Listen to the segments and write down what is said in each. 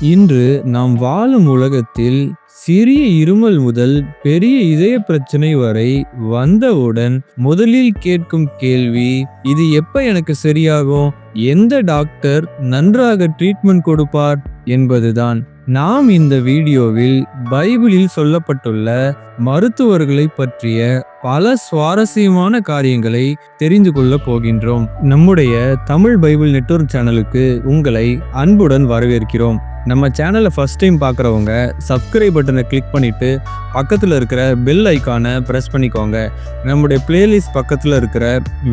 இன்று நாம் வாழும் உலகத்தில் சிறிய இருமல் முதல் பெரிய இதய பிரச்சனை வரை வந்தவுடன் முதலில் கேட்கும் கேள்வி, இது எப்ப எனக்கு சரியாகும்? எந்த டாக்டர் நன்றாக ட்ரீட்மெண்ட் கொடுப்பார் என்பதுதான். நாம் இந்த வீடியோவில் பைபிளில் சொல்லப்பட்டுள்ள மருத்துவர்களை பற்றிய பல சுவாரஸ்யமான காரியங்களை தெரிந்து கொள்ள போகின்றோம். நம்முடைய தமிழ் பைபிள் நெட்வொர்க் சேனலுக்கு உங்களை அன்புடன் வரவேற்கிறோம். நம்ம சேனலை ஃபர்ஸ்ட் டைம் பார்க்குறவங்க சப்ஸ்கிரைப் பட்டனை கிளிக் பண்ணிட்டு பக்கத்தில் இருக்கிற பெல் ஐக்கானை ப்ரெஸ் பண்ணிக்கோங்க. நம்முடைய பிளேலிஸ்ட் பக்கத்தில் இருக்கிற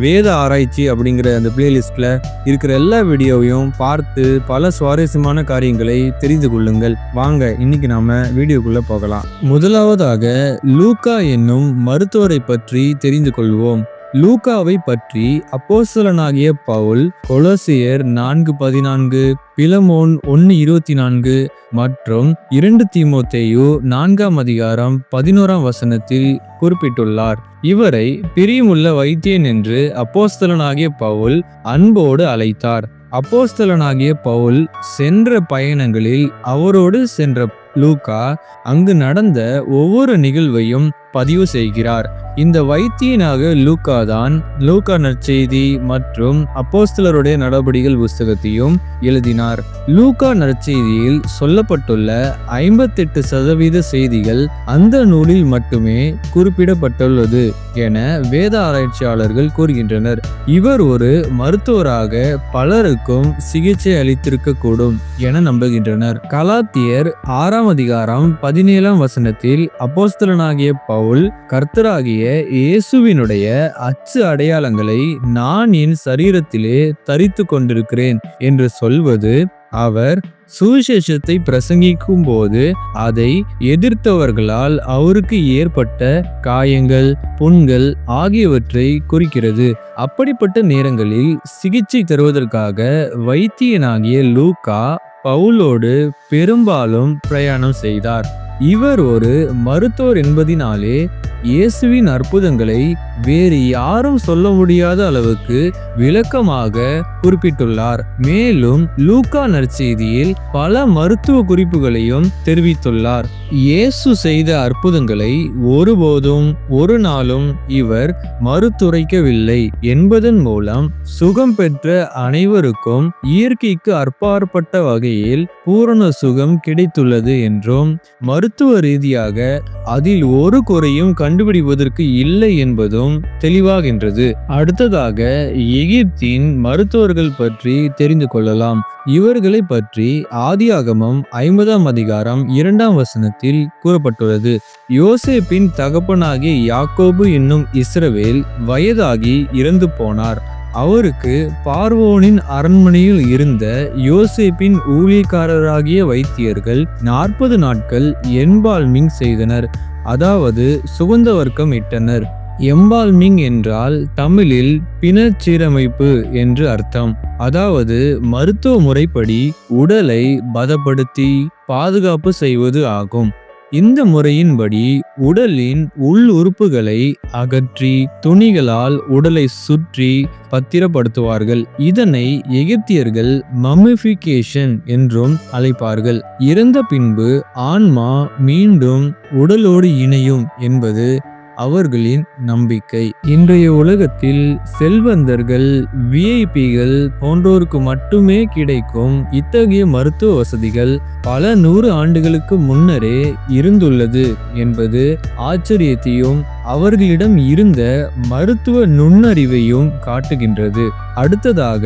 வேத ஆராய்ச்சி அப்படிங்கிற அந்த பிளேலிஸ்ட்டில் இருக்கிற எல்லா வீடியோவையும் பார்த்து பல சுவாரஸ்யமான காரியங்களை தெரிந்து கொள்ளுங்கள். வாங்க இன்னைக்கு நாம வீடியோக்குள்ள போகலாம். முதலாவதாக லூக்கா என்னும் மருத்துவரை பற்றி தெரிந்து கொள்வோம். லூக்காவை பற்றி அப்போஸ்தலனாகிய பவுல் கொலோசியர் 4:14, பிலமோன் 1:24 மற்றும் 2 தீமோத்தேயு 4:11 குறிப்பிட்டுள்ளார். இவரை பிரியமுள்ள வைத்தியன் என்று அப்போஸ்தலனாகிய பவுல் அன்போடு அழைத்தார். அப்போஸ்தலனாகிய பவுல் சென்ற பயணங்களில் அவரோடு சென்ற லூக்கா அங்கு நடந்த ஒவ்வொரு நிகழ்வையும் பதிவு செய்கிறார். இந்த வைத்தியனாக லூக்கா தான் லூக்கா நற்செய்தி மற்றும் அப்போஸ்தலருடைய நடபடிகள் புஸ்தகத்தையும் எழுதினார். லூக்கா நற்செய்தியில் சொல்லப்பட்டுள்ள 58% செய்திகள் அந்த நூலில் மட்டுமே குறிப்பிடப்பட்டுள்ளது என வேத ஆராய்ச்சியாளர்கள் கூறுகின்றனர். இவர் ஒரு மருத்துவராக பலருக்கும் சிகிச்சை அளித்திருக்க கூடும் என நம்புகின்றனர். கலாத்தியர் 6:17 அப்போஸ்தலனாகிய பவுல் கர்த்தராகிய இயேசுவினுடைய அச்சு அடையாளங்களை நான் என் சரீரத்திலே தரித்து கொண்டிருக்கிறேன் என்று சொல்வது, அவர் சுவிசேஷத்தை பிரசங்கிக்கும் போது அதை எதிர்த்தவர்களால் அவருக்கு ஏற்பட்ட காயங்கள், புண்கள் ஆகியவற்றை குறிக்கிறது. அப்படிப்பட்ட நேரங்களில் சிகிச்சை தருவதற்காக வைத்தியனாகிய லூக்கா பவுலோடு பெரும்பாலும் பிரயாணம் செய்தார். இவர் ஒரு மருத்துவர் என்பதினாலே இயேசுவின் அற்புதங்களை வேறு யாரும் சொல்ல முடியாத அளவுக்கு விளக்கமாக குறிப்பிட்டுள்ளார். மேலும் லூக்கா நற்செய்தியில் பல மருத்துவ குறிப்புகளையும் தெரிவித்துள்ளார். இயேசு செய்த அற்புதங்களை ஒருபோதும் ஒரு நாளும் இவர் மறுத்துரைக்கவில்லை என்பதன் மூலம் சுகம் பெற்ற அனைவருக்கும் இயற்கைக்கு அப்பாற்பட்ட வகையில் பூரண சுகம் கிடைத்துள்ளது என்றும், மருத்துவ ரீதியாக அதில் ஒரு குறையும் கண்டுபிடிப்பதற்கு இல்லை என்பதும் தெளிவாகின்றது. அடுத்ததாக எகிப்தின் மருத்துவர்கள் பற்றி தெரிந்து கொள்ளலாம். இவர்களை பற்றி ஆதியாகமம் 50:2 கூறப்பட்டுள்ளது. யோசேப்பின் தகப்பனாகிய யாக்கோபு என்னும் இஸ்ரவேல் வயதாகி இறந்து போனார். அவருக்கு பார்வோனின் அரண்மனையில் இருந்த யோசேப்பின் ஊழியக்காரராகிய வைத்தியர்கள் 40 நாட்கள் எம்பால்மிங் செய்தனர், அதாவது சுகந்த வர்க்கம் இட்டனர். எம்பால்மிங் என்றால் தமிழில் பிணச்சீரமைப்பு என்று அர்த்தம். அதாவது மருத்துவ முறைப்படி உடலை பதப்படுத்தி பாதுகாப்பு செய்வது ஆகும். இந்த முறையின்படி உடலின் உள் உறுப்புகளை அகற்றி துணிகளால் உடலை சுற்றி பத்திரப்படுத்துவார்கள். இதனை எகிப்தியர்கள் மம்மிஃபிகேஷன் என்றும் அழைப்பார்கள். இறந்த பின்பு ஆன்மா மீண்டும் உடலோடு இணையும் என்பது அவர்களின் நம்பிக்கை. இன்றைய உலகத்தில் செல்வந்தர்கள், விஐபிகள் போன்றோருக்கு மட்டுமே கிடைக்கும் இத்தகைய மருத்துவ வசதிகள் பல 100 ஆண்டுகளுக்கு முன்னரே இருந்துள்ளது என்பது ஆச்சரியத்தையும் அவர்களிடம் இருந்த மருத்துவ நுண்ணறிவையும் காட்டுகின்றது. அடுத்ததாக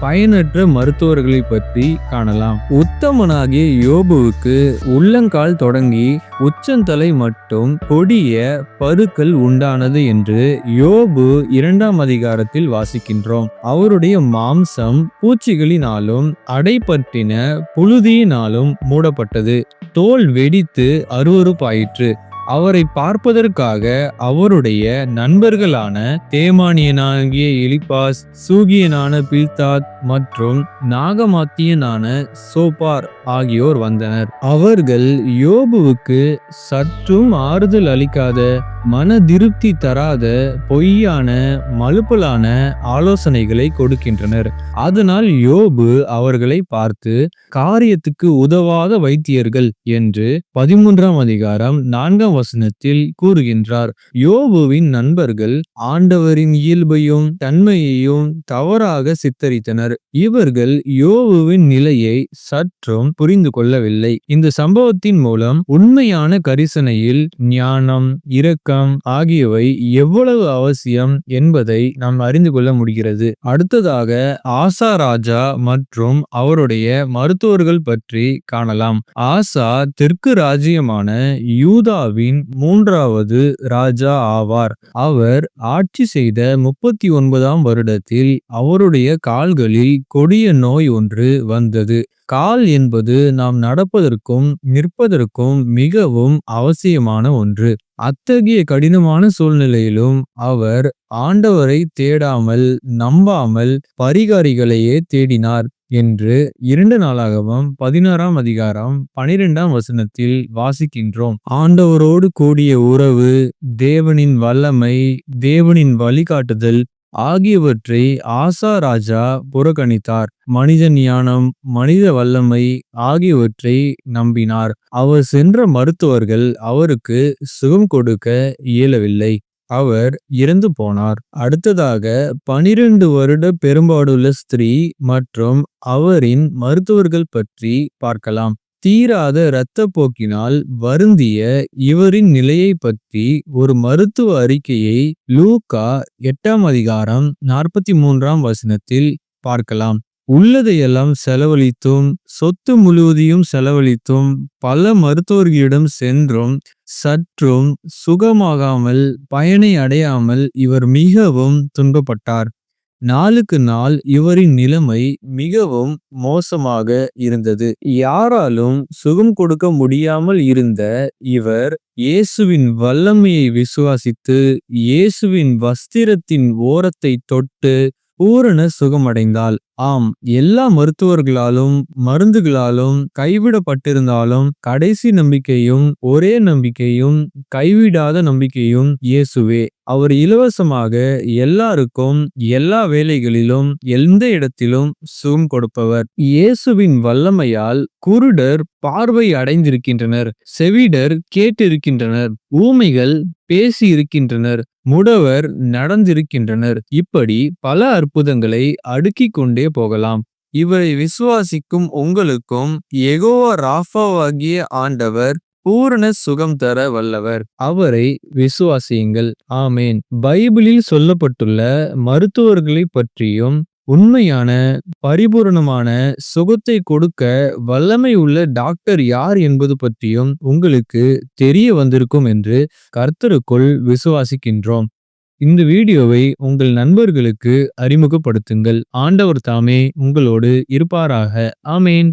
பயனற்ற மருத்துவர்களை பற்றி காணலாம். உத்தமனாகிய யோபுவுக்கு உள்ளங்கால் தொடங்கி உச்சந்தலை மட்டும் கொடிய பருக்கள் உண்டானது என்று யோபு 2 வாசிக்கின்றோம். அவருடைய மாம்சம் பூச்சிகளினாலும் அடைபற்றின புழுதியினாலும் மூடப்பட்டது. தோல் வெடித்து அருவருப்பாயிற்று. அவரை பார்ப்பதற்காக அவருடைய நண்பர்களான தேமானியனாகிய எலிபாஸ், சூகியனான பில்தாத் மற்றும் நாகமாத்தியனான சோபார் ஆகியோர் வந்தனர். அவர்கள் யோபுவுக்கு சற்றும் ஆறுதல் அளிக்காத மன திருப்தி தராத பொய்யான மழுப்பலான ஆலோசனைகளை கொடுக்கின்றனர். அதனால் யோபு அவர்களை பார்த்து காரியத்துக்கு உதவாத வைத்தியர்கள் என்று 13ஆம் அதிகாரம் 4ஆம் வசனத்தில் கூறுகின்றார். யோபுவின் நண்பர்கள் ஆண்டவரின் இயல்பையும் தன்மையையும் தவறாக சித்தரித்தனர். இவர்கள் யோபுவின் நிலையை சற்றும் புரிந்து கொள்ளவில்லை. இந்த சம்பவத்தின் மூலம் உண்மையான கரிசனையில் ஞானம், இரக்கம் ஆகியவை எவ்வளவு அவசியம் என்பதை நாம் அறிந்து கொள்ள முடிகிறது. அடுத்ததாக ஆசா ராஜா மற்றும் அவருடைய மருத்துவர்கள் பற்றி காணலாம். ஆசா தெற்கு ராஜ்யமான யூதாவின் 3வது ராஜா ஆவார். அவர் ஆட்சி செய்த 39ஆம் வருடத்தில் அவருடைய கால்களில் கொடிய நோய் ஒன்று வந்தது. கால் என்பது நாம் நடப்பதற்கும் நிற்பதற்கும் மிகவும் அவசியமான ஒன்று. அத்தகைய கடினமான சூழ்நிலையிலும் அவர் ஆண்டவரை தேடாமல் நம்பாமல் பரிகாரிகளையே தேடினார் என்று 2 நாளாகமம் 16ஆம் அதிகாரம் 12ஆம் வசனத்தில் வாசிக்கின்றோம். ஆண்டவரோடு கூடிய உறவு, தேவனின் வல்லமை, தேவனின் வழிகாட்டுதல் ஆகியவற்றை ஆசா ராஜா புறக்கணித்தார். மனித ஞானம், மனித வல்லமை ஆகியவற்றை நம்பினார். அவர் சென்ற மருத்துவர்கள் அவருக்கு சுகம் கொடுக்க இயலவில்லை. அவர் இறந்து போனார். அடுத்ததாக 12 வருட பெரும்பாடுள்ள ஸ்திரீ மற்றும் அவரின் மருத்துவர்கள் பற்றி பார்க்கலாம். தீராத இரத்தப்போக்கினால் வருந்திய இவரின் நிலையை பற்றி ஒரு மருத்துவ அறிக்கையை லூக்கா 8ஆம் அதிகாரம் 43ஆம் வசனத்தில் பார்க்கலாம். உள்ளதையெல்லாம் செலவழித்தும் சொத்து முழுவதையும் செலவழித்தும் பல மருத்துவர்களிடம் சென்றும் சற்றும் சுகமாகாமல் பயனை அடையாமல் இவர் மிகவும் துன்பப்பட்டார். நாளுக்கு நாள் இவரின் நிலைமை மிகவும் மோசமாக இருந்தது. யாராலும் சுகம் கொடுக்க முடியாமல் இருந்த இவர் இயேசுவின் வல்லமையை விசுவாசித்து இயேசுவின் வஸ்திரத்தின் ஓரத்தை தொட்டு பூரண சுகமடைந்தாள். ஆம், எல்லா மருத்துவர்களாலும் மருந்துகளாலும் கைவிடப்பட்டிருந்தாலும் கடைசி நம்பிக்கையும் ஒரே நம்பிக்கையும் கைவிடாத நம்பிக்கையும் இயேசுவே. அவர் இலவசமாக எல்லாருக்கும் எல்லா வேளைகளிலும் எந்த இடத்திலும் சுகம் கொடுப்பவர். இயேசுவின் வல்லமையால் குருடர் பார்வை அடைந்திருக்கின்றனர், செவிடர் கேட்டிருக்கின்றனர், ஊமைகள் பேசி இருக்கின்றனர், முடவர் நடந்திருக்கின்றனர். இப்படி பல அற்புதங்களை அடுக்கிக் கொண்டே போகலாம். இவரை விசுவாசிக்கும் உங்களுக்கும் யெகோவா ராஃபாவாகிய ஆண்டவர் பூரண சுகம் தர வல்லவர். அவரை விசுவாசியுங்கள். ஆமேன். பைபிளில் சொல்லப்பட்டுள்ள மருத்துவர்களை பற்றியும் உண்மையான பரிபூரணமான சுகத்தை கொடுக்க வல்லமை உள்ள டாக்டர் யார் என்பது பற்றியும் உங்களுக்கு தெரிய வந்திருக்கும் என்று கர்த்தருக்குள் விசுவாசிக்கின்றோம். இந்த வீடியோவை உங்கள் நண்பர்களுக்கு அறிமுகப்படுத்துங்கள். ஆண்டவர் தாமே உங்களோடு இருப்பாராக. ஆமேன்.